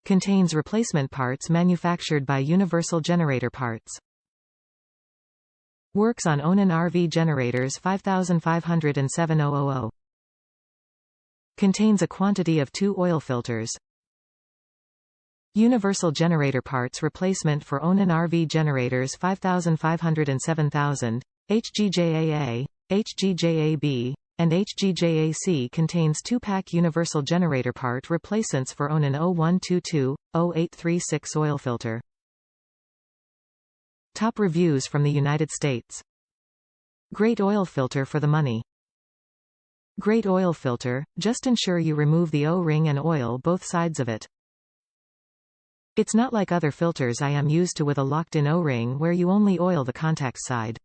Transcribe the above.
Contains replacement parts manufactured by Universal Generator Parts. Works on Onan RV generators 5507000. Contains a quantity of 2 oil filters. Universal Generator Parts replacement for Onan RV generators 5507000, HGJAA, HGJAB, and HGJAC contains 2-pack Universal Generator Part replacements for Onan 0122-0836 oil filter. Top reviews from the United States. Great oil filter for the money. Great oil filter, just ensure you remove the O-ring and oil both sides of it. It's not like other filters I am used to with a locked-in O-ring where you only oil the contact side.